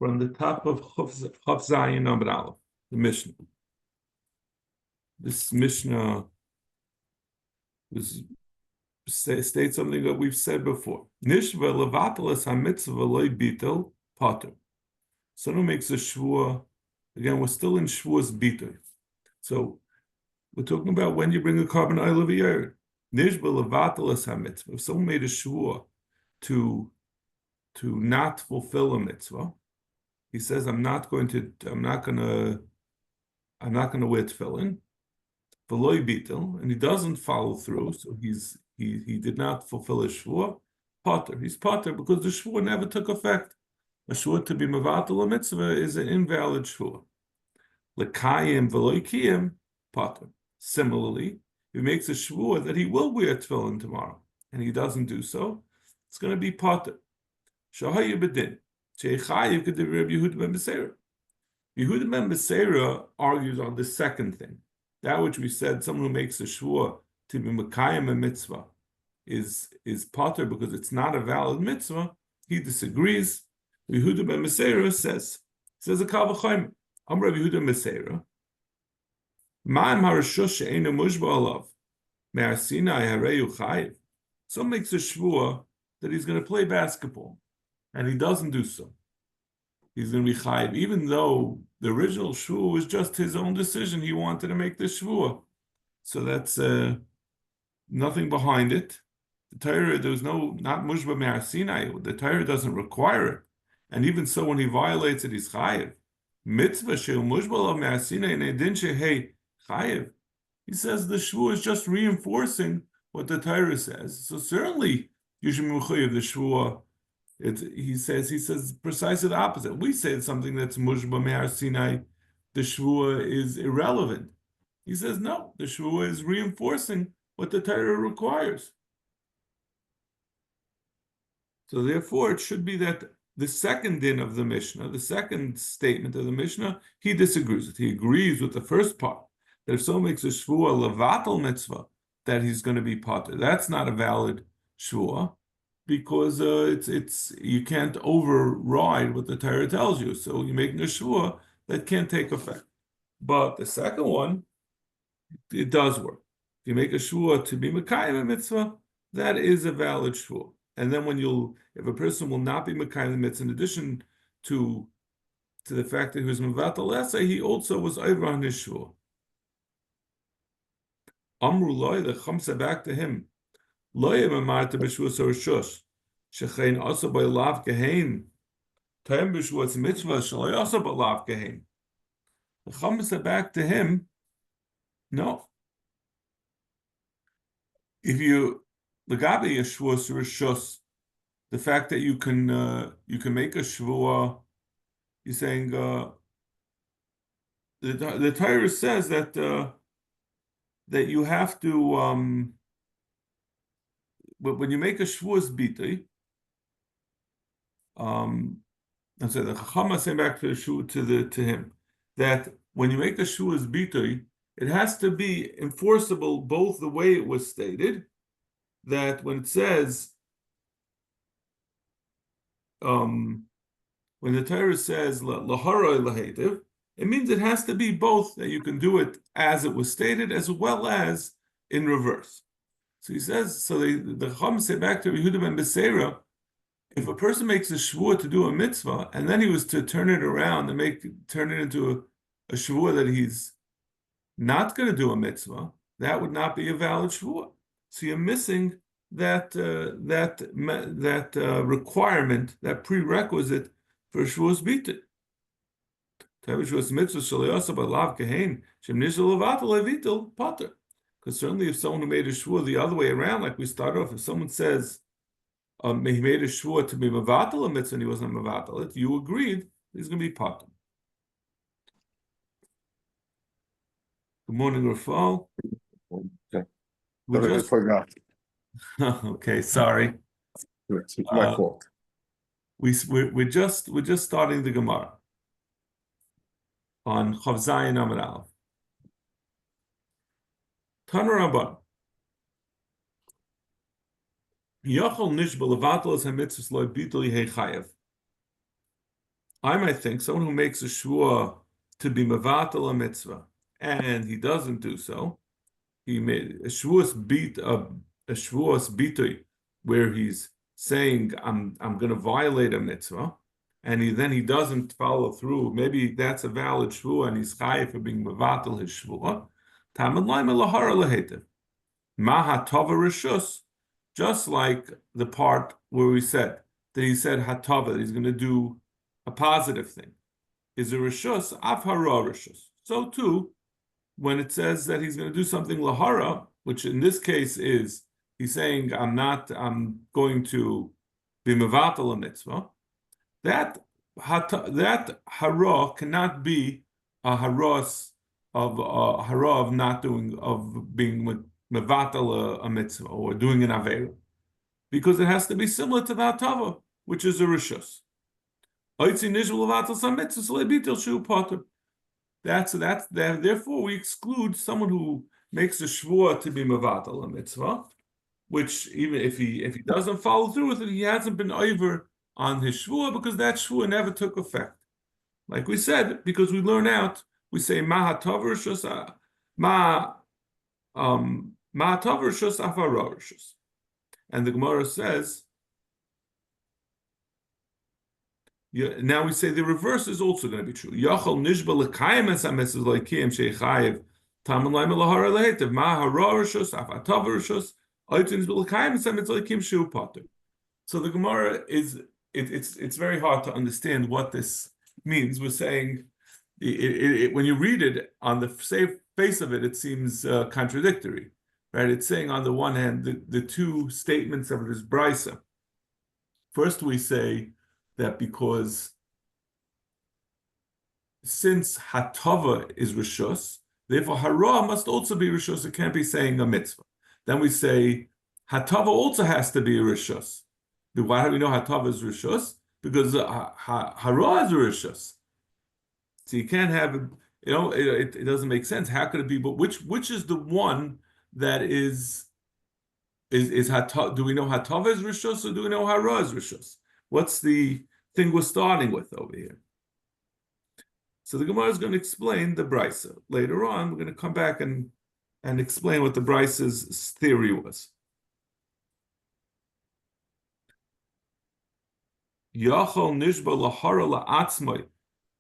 from the top of Chav Zayin Amud Aleph, the Mishnah. This Mishnah states something that we've said before. Nishva levateles hamitzvah loy bitel pater. Someone makes a shvua. Again, we're still in shvua's bitel. So we're talking about when you bring a carbon oil of Nishva levateles hamitzvah. If someone made a shvua to not fulfill a mitzvah, he says, I'm not going to wear tefillin, v'loy bitel, and he doesn't follow through, so he did not fulfill his shvua. Potter, he's potter because the shvua never took effect. A shvua to be mevatel a mitzvah is an invalid shvua. L'kayim v'loy kiyim, potter. Similarly, if he makes a shvua that he will wear tefillin tomorrow, and he doesn't do so, it's going to be potter. Shahayu b'din. Shechayiv k'div Rabbi Yehuda ben Beseira. Yehuda ben Beseira argues on the second thing. That which we said, someone who makes a shvua to be mekayim a mitzvah is potter because it's not a valid mitzvah. He disagrees. Yehuda ben Beseira says a kal v'chomer. I'm Rabbi Yehuda ben Beseira. Ma'am harashush she'einu mushba alav me'asinai hareyu chayiv. Someone makes a shvua that he's going to play basketball, and he doesn't do so. He's going to be chayiv, even though the original shvua was just his own decision. He wanted to make the shvua. So that's nothing behind it. The Torah, there's not mushba me'asinai. The Torah doesn't require it. And even so, when he violates it, he's chayiv. Mitzvah she'u mushba me'asinai ne'edin she'hei chayiv. He says the shvua is just reinforcing what the Torah says. So certainly, you should be chayiv the shvua. He says precisely the opposite. We say something that's mushba me'ar Sinai, the shvua is irrelevant. He says no, the shvua is reinforcing what the Torah requires. So therefore, it should be that the second din of the Mishnah, the second statement of the Mishnah, he disagrees with. He agrees with the first part that if someone makes a shvua levatel mitzvah, that he's going to be potter. That's not a valid shvua, because it's you can't override what the Torah tells you. So you're making a shvua that can't take effect. But the second one, it does work. If you make a shvua to be mekayim a mitzvah, that is a valid shvua. And then if a person will not be mekayim a mitzvah, in addition to the fact that he was mevatel esa, he also was over on his shvua. Amru loy, the Chum said back to him, the Chum said back to him, no. If you legabe yeshvus rishus, the fact that you can make a shvua, you're saying the Torah says that you have to. But when you make a shvuas bitui, I'm saying the Chacham is saying back to him that when you make a shvuas bitui, it has to be enforceable both the way it was stated, that when it says when the Torah says laharoi lahetiv, it means it has to be both, that you can do it as it was stated as well as in reverse. So he says, so the Chacham say back to Yehuda ben Beseira, if a person makes a shvua to do a mitzvah, and then he was to turn it around and turn it into a shvua that he's not going to do a mitzvah, that would not be a valid shvua. So you're missing that requirement, that prerequisite for shvuas bitul. Because certainly if someone who made a shvua the other way around, like we started off, if someone says he made a shvua to be mevatel a mitzvah and he wasn't mevatel it, you agreed he's going to be potter. Good morning, Rafal. Okay. I forgot. Okay, sorry. It's my fault. We're just starting the Gemara on Chav Zayin Amud Aleph. Tana Rabban. Yachol nishba levatel es hamitzvos lo bituli hei chayev. I might think someone who makes a shvua to be mevatel a mitzvah, and he doesn't do so. He made a shvuas bitui, where he's saying, I'm going to violate a mitzvah, and he doesn't follow through. Maybe that's a valid shvua, and he's chayiv for being mevatel his shvua. Tamad laim elahara lehetev. Maha tova rishus, just like the part where we said that he said hatava, that he's going to do a positive thing, is a rishus af hara rishus. So too, when it says that he's going to do something lahara, which in this case is he's saying I'm going to be mevatel a mitzvah, that hara cannot be a haras of not doing, of being mevatel a mitzvah or doing an aveira, because it has to be similar to the hatava, which is a rishus. Therefore we exclude someone who makes a shvua to be mevatel a mitzvah, which even if he doesn't follow through with it, he hasn't been over on his shvua, because that shvua never took effect. Like we said, because we learn out, we say ma hatav rishus afara rishus, and the Gemara says. Now we say the reverse is also going to be true. Yachol nishba l'kayim es hameses loikim shechayev taman laim lahara lehetev ma hara rishus afatav rishus oitin nishba l'kayim es hameses loikim shu pater. So the Gemara it's very hard to understand what this means. We're saying when you read it on the face of it, it seems contradictory, right? It's saying on the one hand the two statements of this brisa. First, we say that because since hatava is rishus, therefore hara must also be rishus. It can't be saying a mitzvah. Then we say hatava also has to be a rishus. Why do we know hatava is rishus? Because hara is a rishus. So you can't have, it doesn't make sense. How could it be? But which is the one that is hatava? Do we know hatava is rishus, or do we know hara is rishus? What's the thing we're starting with over here? So the Gemara is going to explain the brisa. Later on, we're going to come back and explain what the brisa's theory was. Yachol nishba lahara la'atzmai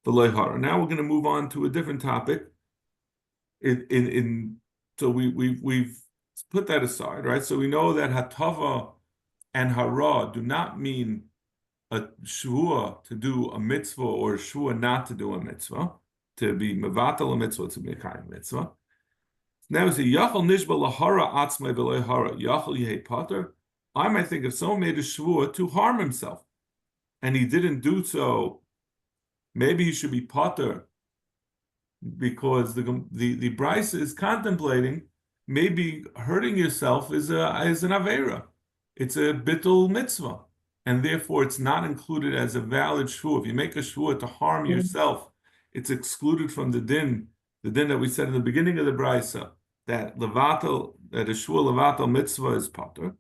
v'lo hara. Now we're going to move on to a different topic. So we've put that aside, right? So we know that hatava and hara do not mean a shvua to do a mitzvah or a shvua not to do a mitzvah, to be mevatel a mitzvah, to be a kind mitzvah. Now we say yachol nishba lahara atzmai v'lo hara yachol yehei pater. I might think if someone made a shvua to harm himself and he didn't do so, maybe he should be pater, because the brisa is contemplating maybe hurting yourself is an aveira. It's a bittul mitzvah, and therefore it's not included as a valid shvua. If you make a shvua to harm yourself, it's excluded from the din that we said in the beginning of the brisa, that a shvua levatel mitzvah is pater.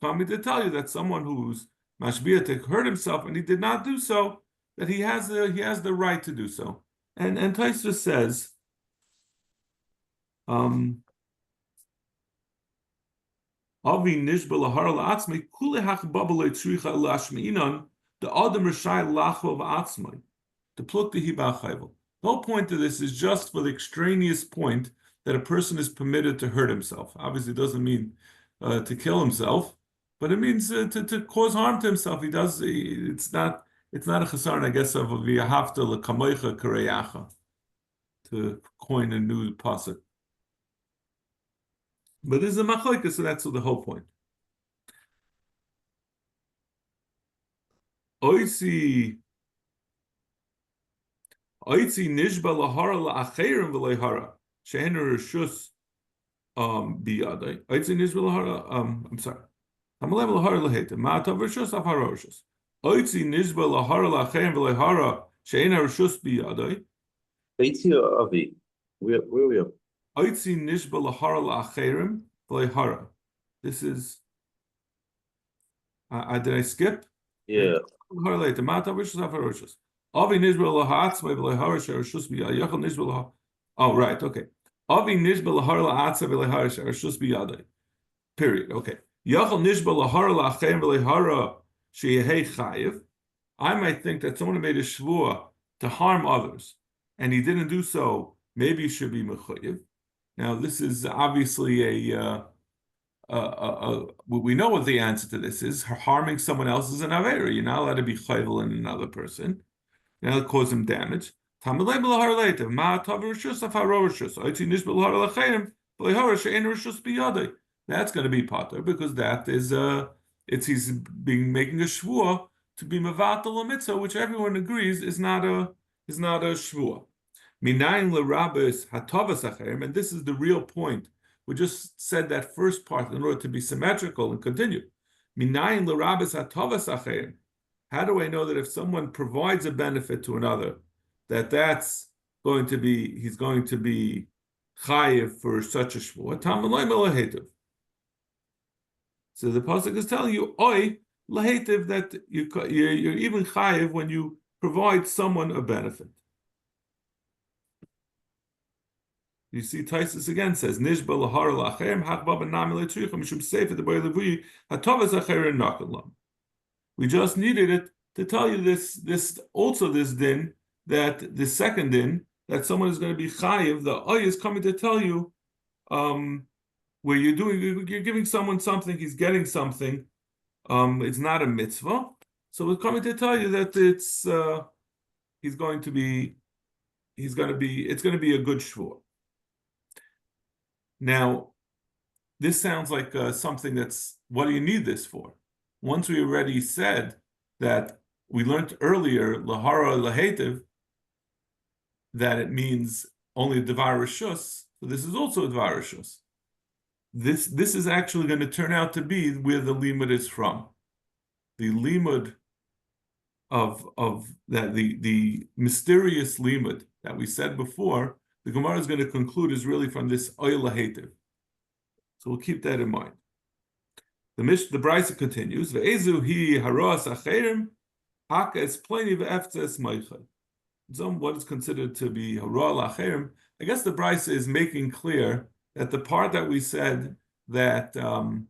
Tell me to tell you that someone who's mashbiatik hurt himself and he did not do so, that he has the right to do so. And Tosfos says, Avi nishba lahara la'atzmai kule hachbabale tzricha lashmeinan the adam rishai lachva v'atzmai to pluk the hiba chayvel. The whole point of this is just for the extraneous point that a person is permitted to hurt himself. Obviously, it doesn't mean to kill himself, but it means to cause harm to himself. He does. It's not a chesaron, I guess, of v'yahavta l'kamoicha kareyacha, to coin a new pasuk. But this is a machlokes, so that's the whole point. Oitzi nishba lahara la'acherim v'leihara she'en rishus biyadai. Oitzi nishba lahara. I'm sorry. Hamalem lahara lehetem ma'atav rishus afhara rishus. Oitzi nishba lahara la'acherim v'leihara she'en rishus biyadai. Oitzi or Avi? Where are we? Oitzi nishba lahara la'acherim v'lehara. This is. Did I skip? Yeah. Oh, right. Okay. Period. Okay. I might think that someone made a shvua to harm others, and he didn't do so. Maybe he should be mechuyev. Now, this is obviously we know what the answer to this is. Harming someone else is an avera. You're not allowed to be chayvel in another person. You're not allowed to cause him damage. That's going to be pater because that is he's making a shvua to be mevatel a mitzvah, which everyone agrees is not a shvua. Minayin l'rabes hatavas acherim, and this is the real point. We just said that first part in order to be symmetrical and continue. Minayin l'rabes hatavas acherim. How do I know that if someone provides a benefit to another, that's going to be he's going to be chayiv for such a shvua? Tamalay melahetiv. So the pasuk is telling you, oi lahetiv, that you're even chayiv when you provide someone a benefit. You see, Taisus again says, "Nishba lahar lacherem hakba benami letricha mishum sefer the boy levui hatovas acherim nakalam." We just needed it to tell you this din, that the second din, that someone is going to be chayiv. The oy is coming to tell you, where you're giving someone something, he's getting something. It's not a mitzvah, so we're coming to tell you that it's going to be a good shvur. Now, this sounds like something that's, what do you need this for? Once we already said that we learned earlier, lahara lahetiv, that it means only dvar rishus, so this is also a dvar rishus. This is actually going to turn out to be where the limud is from. The limud of that the mysterious limud that we said before, the Gemara is going to conclude is really from this oil lahetiv. So we'll keep that in mind. The Brisa continues. Ve'ezu hi haras acherim haka es pleni ve'eftzes meichad. What is considered to be hara lacherim? I guess the Brisa is making clear that the part that we said that lahara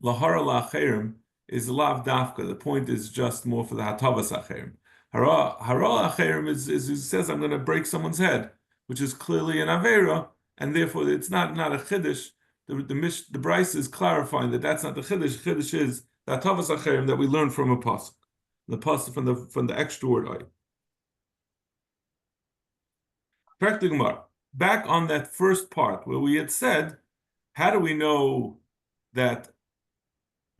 lacherim is lav dafka. The point is just more for the hatavas acherim. Hara acherim is he says, I'm going to break someone's head, which is clearly an avera, and therefore it's not a chiddush. The Brisa is clarifying that that's not the chiddush. Chiddush is the hatavas acherim that we learned from a pasuk, the pasuk from the extra word ay. Back on that first part where we had said, how do we know that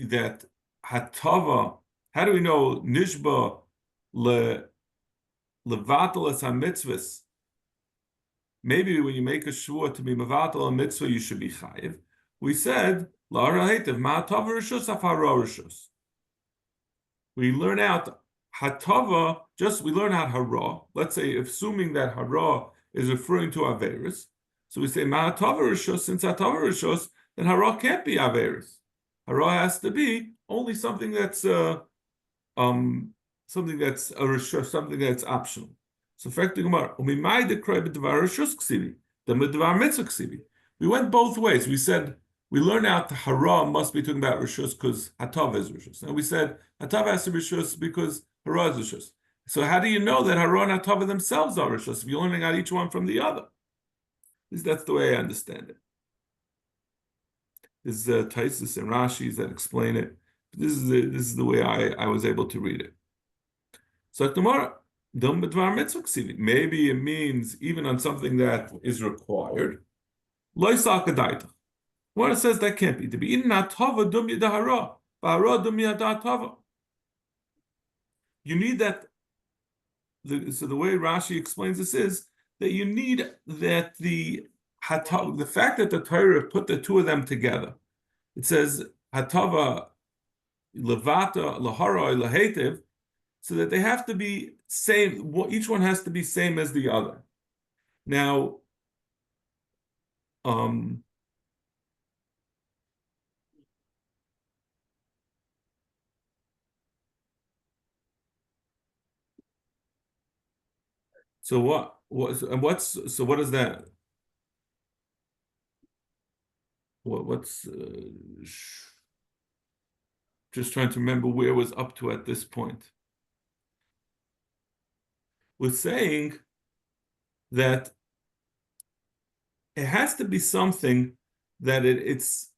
hatava? How do we know nishba levatal es hamitzvahs? Maybe when you make a shvua to be mevatal a mitzvah, you should be chayiv. We said la'ara heitev ma'hatava rishus afara rishus. We learn out hatava. We learn out hara. Let's say, assuming that hara is referring to averis, so we say ma'hatava rishus. Since hatava rishus, then hara can't be averis. Hara has to be only something that's a rishus, something that's optional. So, we went both ways. We said we learned out the hara must be talking about rishus because hatav is rishus, and we said hatav has to be rishus because hara is rishus. So, how do you know that hara and hatav themselves are rishus if you're learning out each one from the other? At least that's the way I understand it. This is Taisus and Rashi's that explain it. This is the way I was able to read it. So, tomorrow. Maybe it means even on something that is required. What it says that can't be. To be in you need that. So the way Rashi explains this is that you need that the fact that the Torah put the two of them together. It says hatava levata lahara lahetiv. So that they have to be same. Each one has to be same as the other. Now, So what? What is that? What's just trying to remember where it was up to at this point. We're saying that it has to be something that it's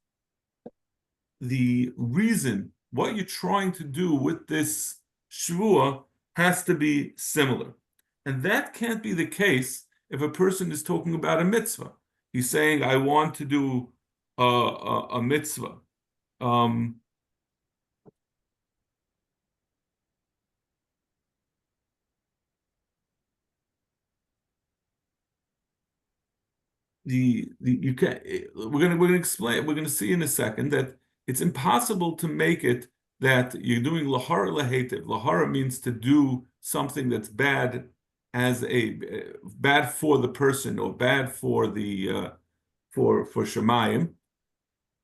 the reason, what you're trying to do with this shvua has to be similar. And that can't be the case if a person is talking about a mitzvah. He's saying, I want to do a mitzvah. You can we're gonna explain, we're gonna see in a second that it's impossible to make it that you're doing lahara lahetiv. Lahara means to do something that's bad as a bad for the person or bad for the for Shemayim.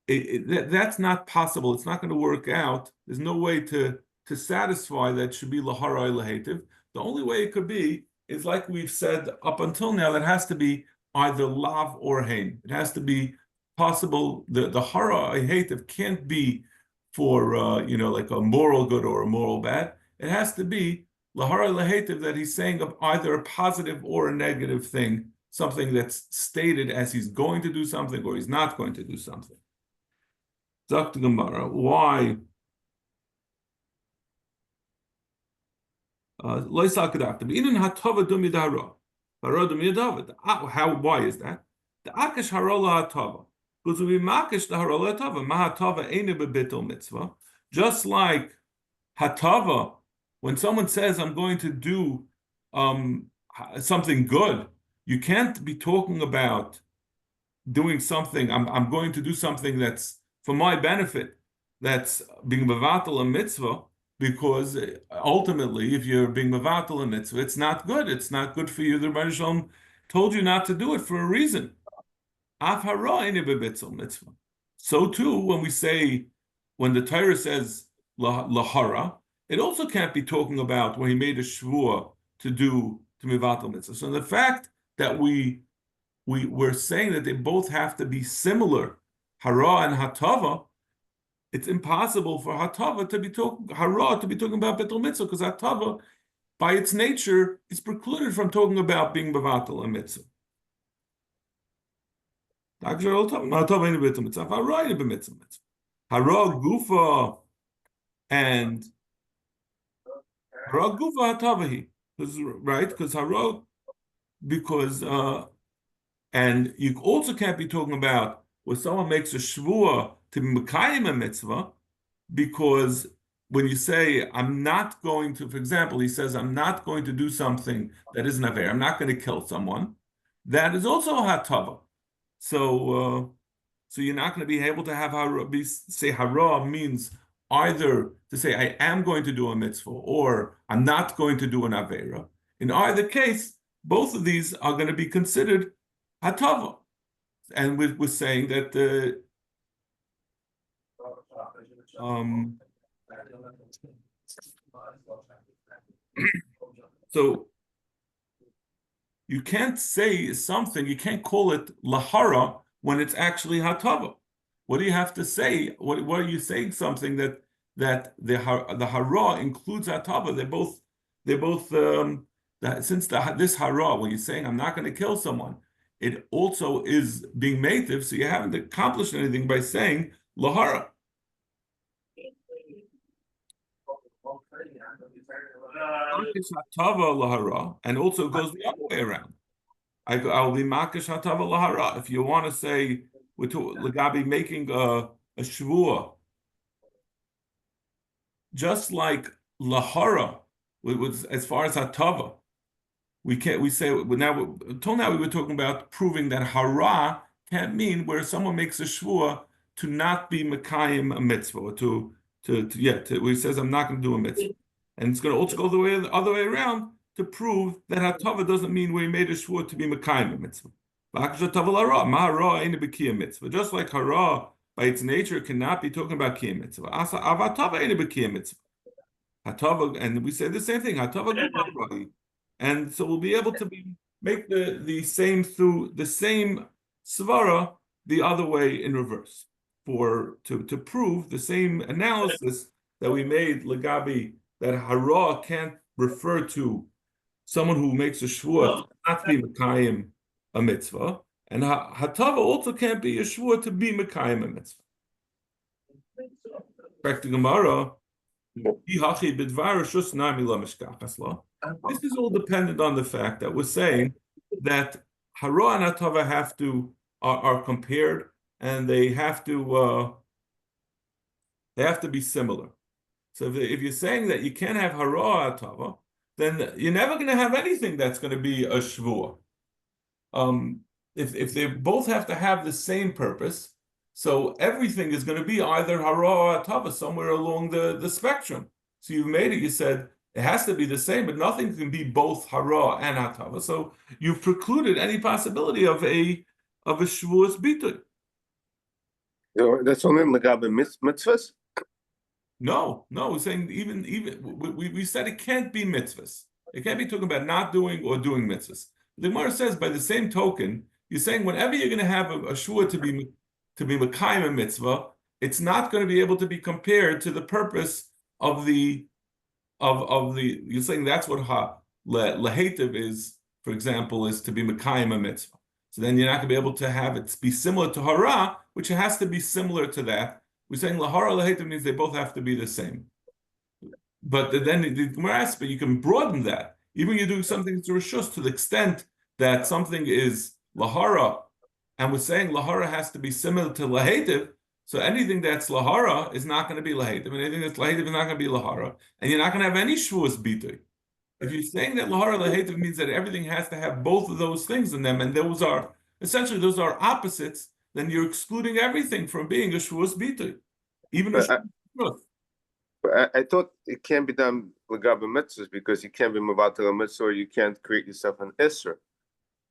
That's not possible. It's not going to work out. There's no way to satisfy that should be lahara lahetiv. The only way it could be is like we've said up until now, that has to be either lav or hein. It has to be possible. The hara lahetiv can't be for like a moral good or a moral bad. It has to be lahara lahetiv, that he's saying of either a positive or a negative thing, something that's stated as he's going to do something or he's not going to do something. Dr. Gemara, why? How? Why is that? The akash harola hatava. Because we makish the harola hatava. Mahatava ain't a bebitul mitzvah. Just like hatava, when someone says, I'm going to do something good, you can't be talking about doing something, I'm going to do something that's for my benefit, that's being mevatel a mitzvah, because ultimately, if you're being mevatel a mitzvah, it's not good. It's not good for you. The Rebbe Shalom told you not to do it for a reason. Af hara ain't a mitzvah. So too, when we say, when the Torah says lahara, it also can't be talking about when he made a shvua to mevatel mitzvah. So the fact that we're saying that they both have to be similar, hara and hatava, it's impossible for hatava to be talking about betul mitzvah, because hatava, by its nature, is precluded from talking about being bevatel a mitzvah. Hara gufa and hara gufa hatavahi, right? Because hara, because and you also can't be talking about when someone makes a shvua to be mekayim a mitzvah, because when you say, I'm not going to, for example, he says, I'm not going to do something that isn't aver, I'm not going to kill someone, that is also hatava. So you're not going to be able to have say hara means either to say, I am going to do a mitzvah, or I'm not going to do an avera. In either case, both of these are going to be considered hatava, and we're saying that so you can't say something, you can't call it lahara when it's actually hatava. What do you have to say? What are you saying? Something that the hara includes hatava. They're both this hara, when you're saying I'm not going to kill someone, it also is being native, so you haven't accomplished anything by saying lahara. And also goes the other way around. I'll be makish hatava lahara. If you want to say we're Lagabi making a shvua, just like lahara, as far as hatava, we say now until now we were talking about proving that hara can't mean where someone makes a shvua to not be mekayim a mitzvah, or where he says I'm not going to do a mitzvah, and it's going to also go the other way around to prove that hatava doesn't mean where he made a shvua to be mekayim a mitzvah. Just like hara by its nature cannot be talking about kiyam mitzvah. Hatava, and we say the same thing. Hatava and so we'll be able to make the same through the same svara the other way in reverse to prove the same analysis that we made legabi that hara can't refer to someone who makes a shvua not to be mekayim a mitzvah, and hatava also can't be a shvua to be mekayim a mitzvah. Back to Gemara. This is all dependent on the fact that we're saying that hara and hatava have to are compared, and they have to be similar. So if you're saying that you can't have hara or hatava, then you're never going to have anything that's going to be a shvua. If they both have to have the same purpose, so everything is going to be either hara or hatava somewhere along the spectrum. So you've made it. You said it has to be the same, but nothing can be both hara and hatava. So you've precluded any possibility of a shvuas bitul. That's only legabe mitzvahs. No, we're saying even we said it can't be mitzvahs. It can't be talking about not doing or doing mitzvahs. The Gemara says by the same token, you're saying whenever you're going to have a shvua to be mekayim a mitzvah, it's not going to be able to be compared to the purpose of the. You're saying that's what lehetiv is, for example, is to be mekayim a mitzvah. So then you're not going to be able to have it be similar to hara, which has to be similar to that. We're saying lahara lehetiv means they both have to be the same. But then the Gemara asks, but you can broaden that. Even when you're doing something to rishus, to the extent that something is lahara, and we're saying lahara has to be similar to lahetiv, so anything that's lahara is not going to be lahetiv, and anything that's lahetiv is not going to be lahara, and you're not going to have any shvuas bitui. If you're saying that lahara lahetiv means that everything has to have both of those things in them, and those are opposites, then you're excluding everything from being a shvuas bitui, even a shvuas. I thought it can't be done legabe mitzvahs because you can't be mevatel a mitzvah, or you can't create yourself an isser.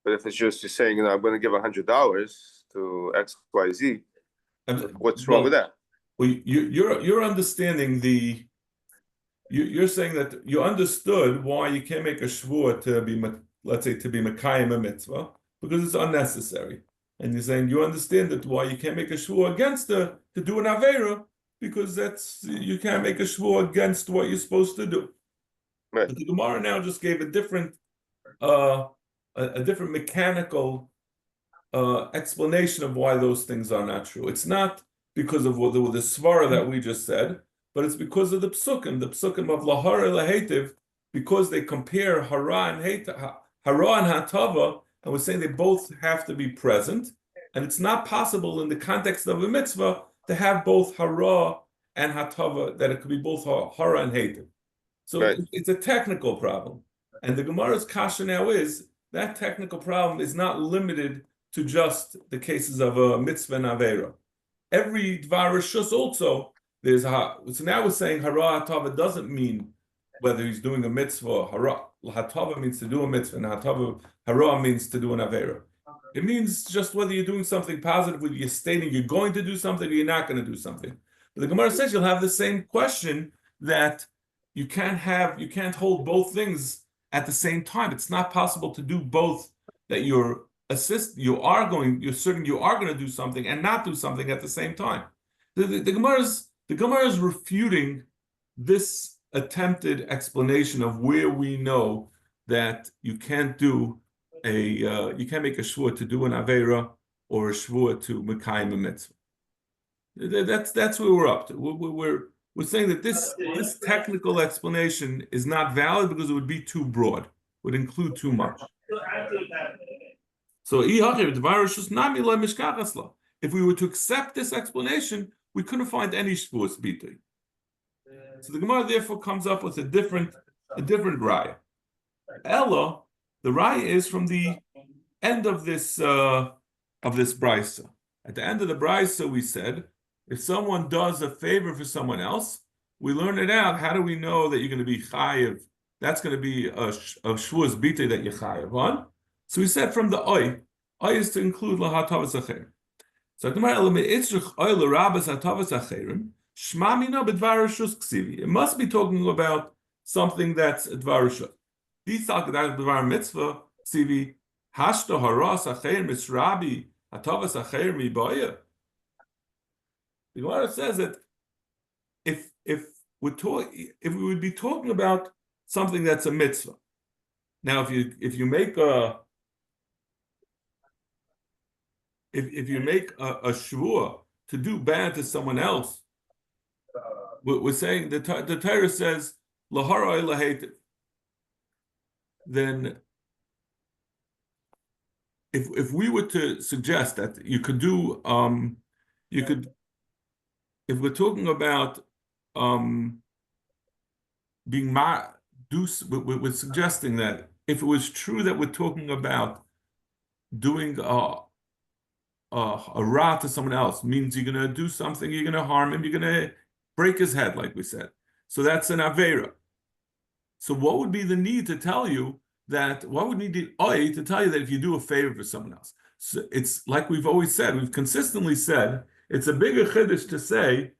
But if it's just you're saying, I'm going to give $100 to X, Y, Z, what's wrong with that? Well, you're understanding you're saying that you understood why you can't make a shvua to be, let's say, to be mekayim a mitzvah, because it's unnecessary. And you're saying you understand that why you can't make a shvua against to do an aveira, because you can't make a shvua against what you're supposed to do. Right. But the Gemara now just gave a different mechanical explanation of why those things are not true. It's not because of the svara that we just said, but it's because of the psukim of lahara lahetiv, because they compare hara and hatava, and we're saying they both have to be present, and it's not possible in the context of a mitzvah to have both hara and hatava, that it could be both hara and hativ. So right. It's a technical problem. And the Gemara's kasha now is that technical problem is not limited to just the cases of a mitzvah and avera. Every dvar rishus also, there's so now we're saying hara hatava doesn't mean whether he's doing a mitzvah. Hara hatava means to do a mitzvah, and hara means to do an avera. It means just whether you're doing something positive, whether you're stating you're going to do something or you're not going to do something. But the Gemara says you'll have the same question, that you can't hold both things at the same time. It's not possible to do both, that you're certain you are going to do something and not do something at the same time. The Gemara is refuting this attempted explanation of where we know that you can't do you can't make a shvua to do an aveira or a shvua to mekayim a mitzvah. That's where we're up to. We're saying that this technical explanation is not valid because it would be too broad, would include too much. So if we were to accept this explanation, we couldn't find any shvuas bitui. So the Gemara therefore comes up with a different raya. Ella, the raya is from the end of this brisa. At the end of the brisa, we said, if someone does a favor for someone else, we learn it out. How do we know that you're going to be chayiv? That's going to be a shvuas bitui that you're chayiv on. So we said from the oy is to include lahatavas acherim. So it must be talking about something that's dvar rishus. Diesal gedacht bevar mitzvah, sivi hashto haras acher misrabi atavas acher mi boya. The Gemara says that if we would be talking about something that's a mitzvah. Now, if you make a shvuah to do bad to someone else, we're saying the Torah says lahara lahativ. Then, if we were to suggest that you could do if we're talking about being we're suggesting that if it was true that we're talking about doing a ra to someone else, means you're going to do something, you're going to harm him, you're going to break his head, like we said. So that's an avera. So what would be the need to tell you that? What would need the oy to tell you that if you do a favor for someone else? So it's like we've always said, we've consistently said, it's a bigger chiddush to say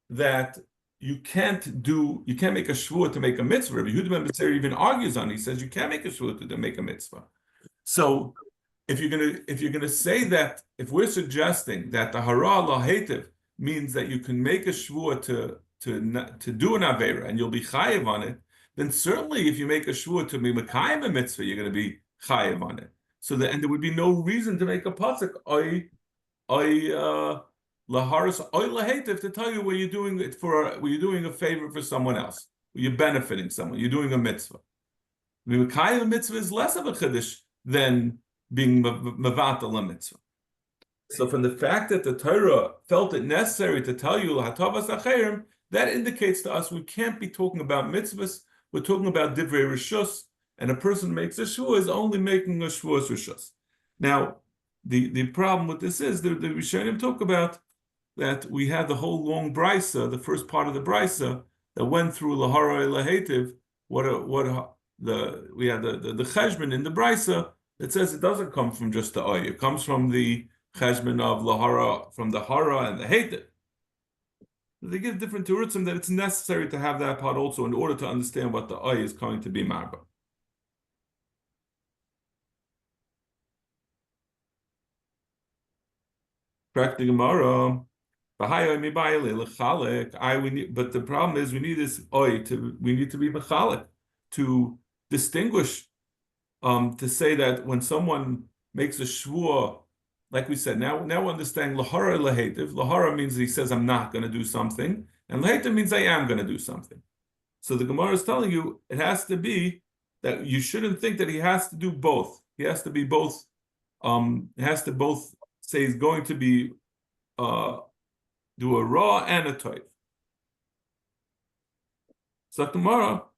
that you can't make a shvuah to make a mitzvah. Rabbi Yehuda ben Betzir even argues on it. He says you can't make a shvuah to make a mitzvah. So if you're gonna say that, if we're suggesting that the hara lahetiv means that you can make a shvuah to do an avera and you'll be chayiv on it, then certainly if you make a shvuah to be mekayim a mitzvah, you're going to be chayiv on it. And there would be no reason to make a pasuk laharis oy lahetiv to tell you where you're doing it where you're doing a favor for someone else, where you're benefiting someone, you're doing a mitzvah. Mekayim a mitzvah is less of a chiddush than being mevatel a mitzvah. So from the fact that the Torah felt it necessary to tell you hatavas acherim, that indicates to us we can't be talking about mitzvahs. We're talking about divrei rishus, and a person makes a shvuah is only making a shvuah rishus. Now, the problem with this is the Rishonim talk about that we had the whole long brisa, the first part of the brisa that went through lahara lahetiv. We had the cheshbon in the brisa that says it doesn't come from just the oy, it comes from the cheshbon of lahara, from the hara and the hetiv. They give different terutzim that it's necessary to have that part also in order to understand what the oy is going to be marba. Correct the Gemara. But the problem is we need this oy we need to be mechalik to distinguish, to say that when someone makes a shvuah, like we said, now we understand lahara lahetiv. Lahara means he says I'm not going to do something, and lahetiv means I am going to do something. So the Gemara is telling you it has to be that you shouldn't think that he has to do both. He has to be both. He has to both say he's going to be do a raw and a toiv. So tomorrow,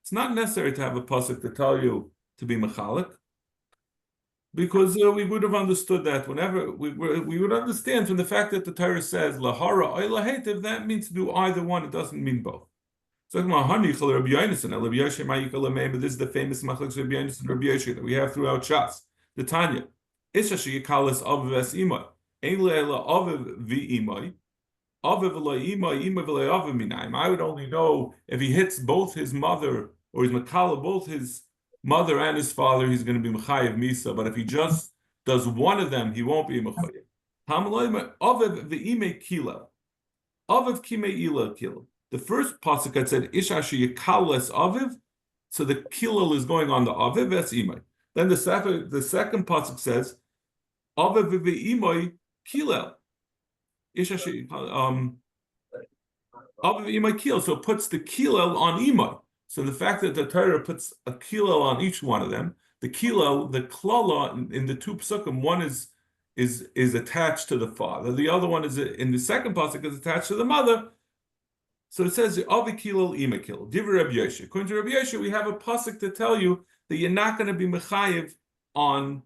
it's not necessary to have a pasuk to tell you to be mechalik, because we would have understood that whenever we would understand from the fact that the Torah says lahara or lahetiv, that means to do either one. It doesn't mean both. So this is the famous machlokes Rabbi Yonasan and Rabbi Yoshe that we have throughout Shas. The Tanya, Isha sheyikalas aviv es imay, ein le'ela aviv v'imay, aviv v'lo imay, imay v'lo aviv minayim. I would only know if he hits both his mother, or he's makala both his mother and his father, he's going to be mechayev misa. But if he just does one of them, he won't be mechayev. Aviv v'imay kila, aviv kimei ila kila. The first pasuk had said Isha sheyikalas aviv, so the kilal is going on the aviv es imay. Then the second pasuk says aviv v'imay kilal. Isha aviv imay kilal, so it puts the kilal on imay. So the fact that the Torah puts a kilal on each one of them, the kilal, the klala in the two psukim, one is attached to the father, the other one is in the second pasuk is attached to the mother. So it says avi kilal ima kilal. Divrei Rabbi Yoshe. According to Rabbi Yoshe, we have a pasuk to tell you that you're not going to be mechayev on.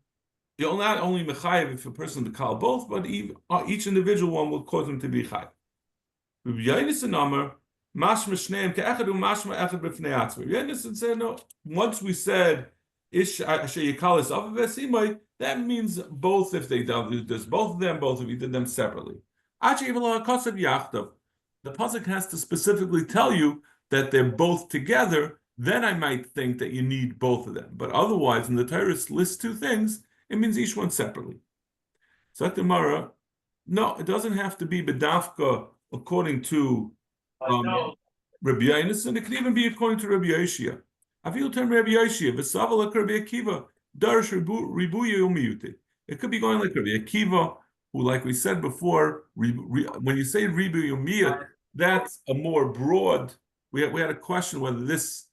You're not only mechayev if a person to call both, but each individual one will cause him to be chayev. Rabbi Yonasan Amar mashma shneim ke'echad u'mashma echad b'fnei atzma. Rabbi Yonasan said no. Once we said ish sheyikalis aviv esimai, that means both if they do this, both of them, both if you did them separately. Achi even lo hakasav yachdav. The pasuk has to specifically tell you that they're both together. Then I might think that you need both of them. But otherwise, when the Torah lists two things, it means each one separately. So at the Gemara, no, it doesn't have to be bedafka according to Rabbi Yonis, and it can even be according to Rabbi Yoshia. I feel term Rabbi Yoshia, v'saval like Rabbi Akiva, darsh ribuya umiyute. It could be going like Rabbi Akiva, who, like we said before, when you say ribuya umiyut, that's a more broad. We had a question whether this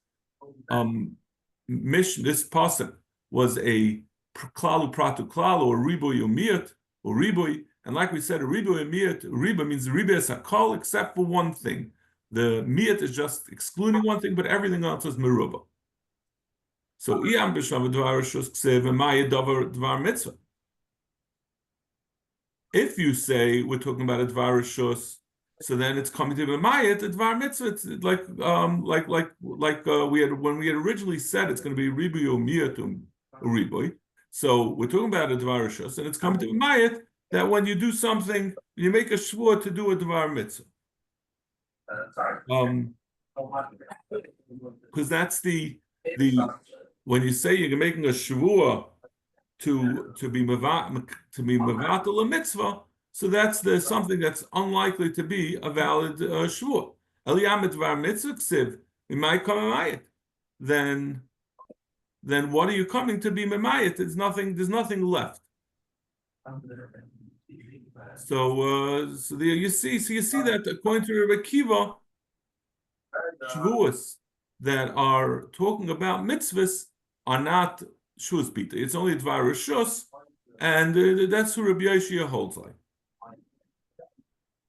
mission, this pasuk, was a klalu pratu klalu or ribuya umiyut or ribuy. And like we said, ribuya umiyut, riba means riba is hakol except for one thing. The miyat is just excluding one thing, but everything else is meruba. So iyam b'shav dvar rishus ksev v'maya dvar mitzvah. If you say we're talking about a dvar rishus, so then it's coming to b'maya the dvar mitzvah. It's like we had when we had originally said it's going to be ribuy miyatum ribuy. So we're talking about a dvar rishus, and it's coming to b'maya that when you do something, you make a shvur to do a dvar mitzvah. Because that's the when you say you're making a shavua to be mevatel a mitzvah, so that's something that's unlikely to be a valid shavua. Eliyam dvar mitzvah ksiv might come memayit. Then what are you coming to be memayit? There's nothing left. So there you see that according to Rebbe Kiva, Shavuos that are talking about mitzvahs are not Shavuos Bita. It's only Dvar Rishus, and that's who Rabbi Yoshia holds like.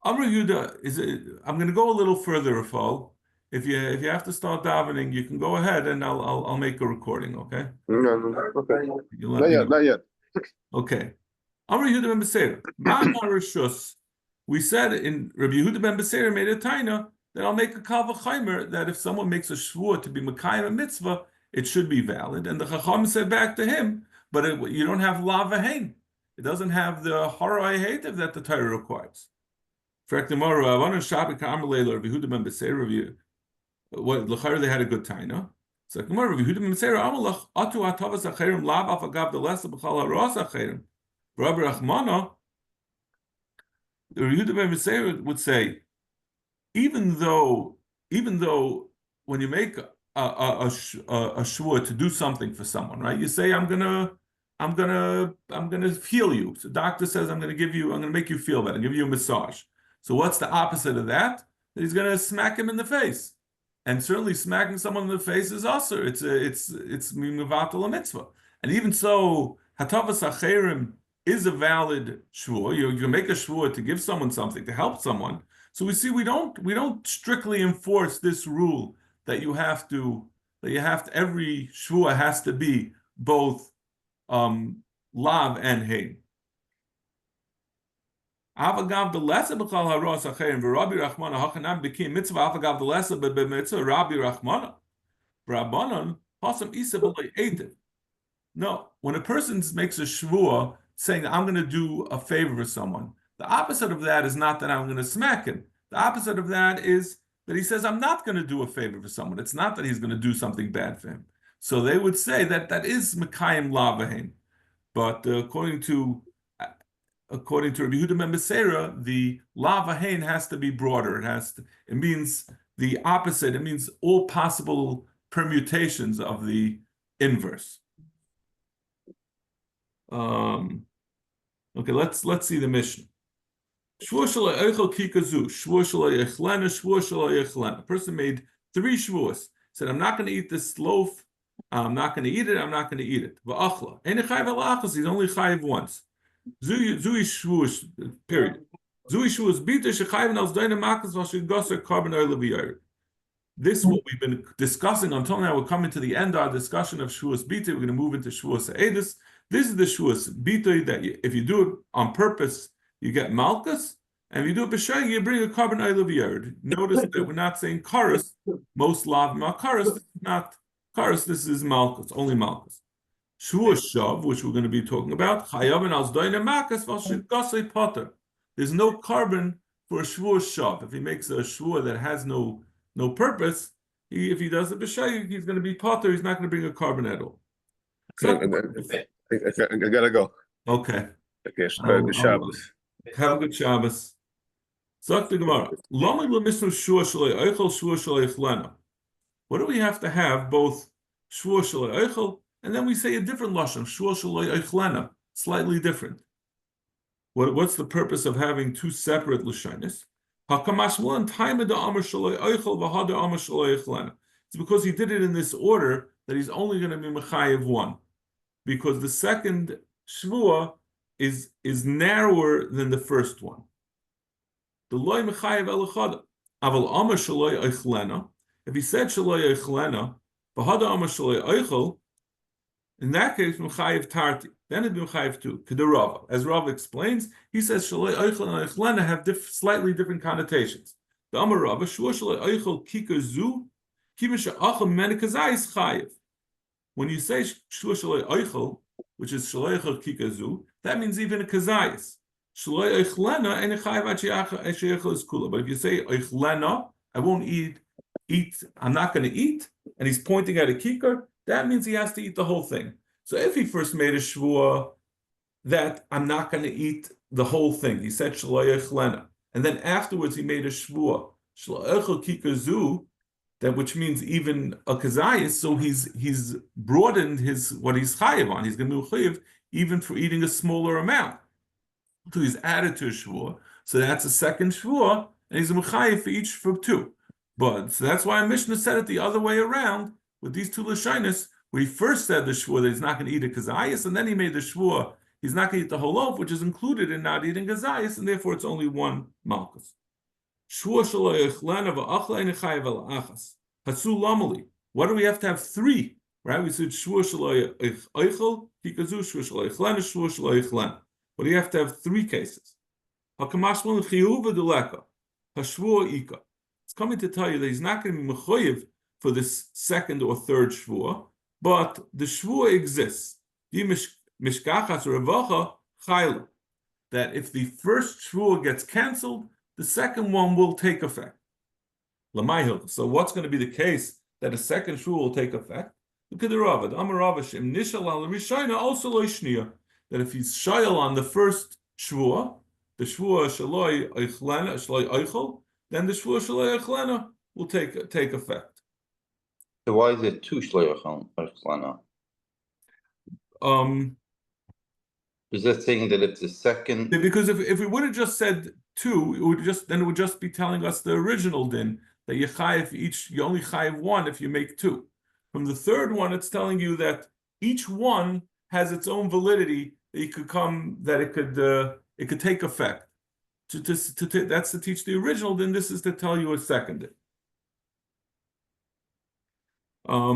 Amr Yehuda I'm going to go a little further, Rafal. If you have to start davening, you can go ahead, and I'll make a recording. Okay? No. Okay. Not yet. Okay. Amr Yehuda ben Beseira. Ma'amar Rishus. We said in Rabbi Yehuda ben Beseira made a taina that I'll make a kal v'chaimer that if someone makes a shvur to be mekayim a mitzvah, it should be valid. And the Chacham said back to him, but you don't have lav v'hein. It doesn't have the harai hatev that the Torah requires. What l'chayr they had a good taina. So Gemara Rabbi Yehuda ben Beseira amalach atu atavas acherim lav af agav the lesa b'chal haros acherim. Rabbi Rachmana, the Yehuda ben Beseira would say, even though when you make a shvur to do something for someone, right? You say, I'm gonna heal you. So the doctor says, I'm gonna make you feel better, give you a massage. So what's the opposite of that? That he's gonna smack him in the face. And certainly smacking someone in the face is also it's mevatel a mitzvah. And even so, hatavas acherim is a valid shvur. You can make a shvur to give someone something, to help someone. So we see we don't strictly enforce this rule that every shvua has to be both lav and hein. Avagav the lesser b'chal haros acherim v'Rabbi Rachmana hachanam b'kim mitzvah avagav the lesser b'mitzvah Rabbi Rachmana Rabbanon hasam isa b'lei eitiv. No, when a person makes a shvua saying I'm going to do a favor for someone, the opposite of that is not that I'm going to smack him. The opposite of that is that he says, I'm not going to do a favor for someone. It's not that he's going to do something bad for him. So they would say that is Mekayim Lavahin. But according to Rabbi Yehuda ben Beseira, the Lavahin has to be broader. It means the opposite. It means all possible permutations of the inverse. Okay, let's see the Mishnah. A person made 3 shvuos. Said, I'm not going to eat this loaf. I'm not going to eat it. I'm not going to eat it. He's only chayiv once. Zui shvuos, period. Zui shvuos bita shechayiv als deine makas v'shigosser carbon oil v'yayr. This is what we've been discussing until now. We're coming to the end of our discussion of shvuos bita. We're going to move into shvuos edus. This is the shvuos bita that if you do it on purpose, you get malchus, and if you do it b'shaying, you bring a carbon oil of yard. Notice that we're not saying karas. Most lav karas, not karas. This is malchus, only malchus. Shavuos shav, which we're going to be talking about. Chayav and alzdayne makas v'shigosei potter. There's no carbon for a shvur shav. If he makes a shvur that has no purpose, if he does it b'shayik, he's going to be potter. He's not going to bring a carbon at all. So, I gotta go. okay. Okay, I'll- good Shabbos. Have a good Shabbos. Zok the Gemara. What do we have to have? Both shvur shalei eichel, and then we say a different lashon, shvur shalei eichlena, slightly different. What's the purpose of having two separate lashonis? It's because he did it in this order that he's only going to be mechayev one, because the second shvua is narrower than the first one. The loy mechayev elachada. Aval amar shaloi eichlena. If he said shaloi eichlena, v'hada amar shaloi eichel, in that case mechayev tarti. Then it'd be mechayev two. Kedarava, as Rav explains, he says shaloi eichel and eichlena have slightly different connotations. The amar Rav shua shaloi eichel kika zu kimisha acham menikazayis chayev. When you say shua shaloi eichel, which is shaloi eichel kika zu, that means even a kazayis. Shaloi eichlena and chayev achayachal is kula. But if you say eichlena, I won't eat. I'm not going to eat, and he's pointing at a kikar, that means he has to eat the whole thing. So if he first made a shvua that I'm not going to eat the whole thing, he said shaloi eichlena, and then afterwards he made a shvua shaloi eichel kikar zu, that which means even a kazayis, so he's broadened his what he's chayiv on. He's going to be chayiv even for eating a smaller amount. So he's added to a shvua, so that's a second shvua, and he's a mechayiv for each for two. But so that's why Mishnah said it the other way around with these two lashonos, where he first said the shvua that he's not going to eat a kazayis, and then he made the shvua he's not going to eat the whole loaf, which is included in not eating kazayis, and therefore it's only one malchus. Shvua shaloi eichlena v'achla ein chayev el achas. Hatsu lamali. Why do we have to have three? Right? We said shvua shaloi eichel kikazu, shvua shaloi eichlena, shvua shaloi eichlena. What do you have to have three cases? Hakamashmal chiyuv v'deleka. Hashvua ika. It's coming to tell you that he's not going to be mechoyev for this second or third shvua, but the shvua exists. Mishkachas revacha chayla. That if the first shvua gets canceled, the second one will take effect. Lamayhil. So what's going to be the case that a second shvua will take effect? Look at the Ravad. Amaravash nishal al rishayna also lo shniya. That if he's shayal on the first shvua, the shvua shaloi eichlena, shaloi eichel, then the shvua shaloi eichlena will take effect. So why is it two shaloi eichlena? Is that saying that it's the second? Because if we would have just said two, it would just be telling us the original din that you only chayiv one if you make two. From the third one, it's telling you that each one has its own validity that it could take effect. That's to teach the original, then this is to tell you a second. I'll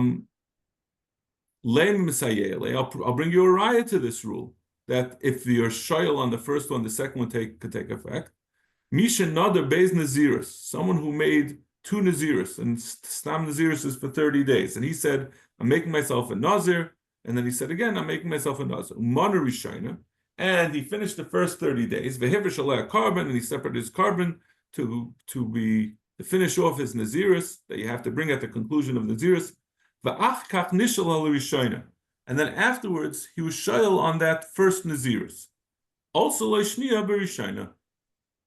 bring you a raya to this rule, that if you're shayel on the first one, the second one could take effect. Misha Nader Beis Naziris, someone who made two Naziris, and Stam Naziris is for 30 days. And he said, I'm making myself a Nazir. And then he said again, I'm making myself a Nazir. And he finished the first 30 days. Carbon, and he separated his carbon to finish off his Naziris that you have to bring at the conclusion of Naziris. And then afterwards, he was shayel on that first Naziris. Also,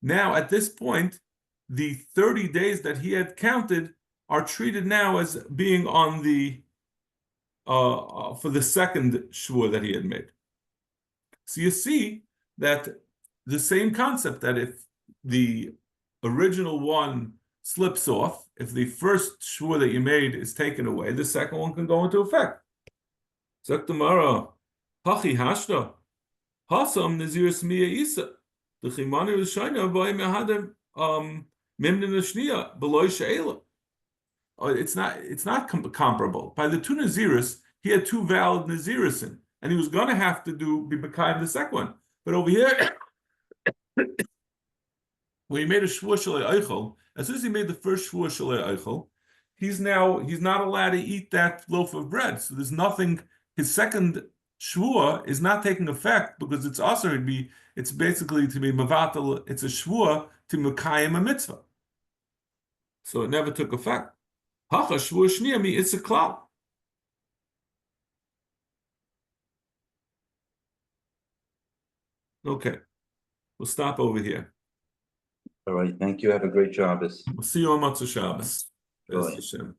now at this point, the 30 days that he had counted are treated now as being on the for the second shvur that he had made. So you see that the same concept, that if the original one slips off, if the first shvur that you made is taken away, the second one can go into effect. Zok Gemara, Hachi Hashta, Hasam Naziris Miya Isa, the Chimani Rishayna Vay Mehadem Mimnin Shniya Beloy Sheila. It's not comparable. By the two Naziris, he had two valid Naziris in, and he was going to have to be Mekayim the second one. But over here, when he made a Shvua Shalei Eichel, as soon as he made the first Shvua Shalei Eichel, he's not allowed to eat that loaf of bread. So there's nothing. His second Shvuah is not taking effect because it's also it's basically to be mevatel. It's a shvuah to mekayim a mitzvah. So it never took effect. Hacha shvuah shniya mi it's a klal. Okay, we'll stop over here. All right, thank you. Have a great Shabbos. We'll see you on Motzei Shabbos. Bye. Hashem.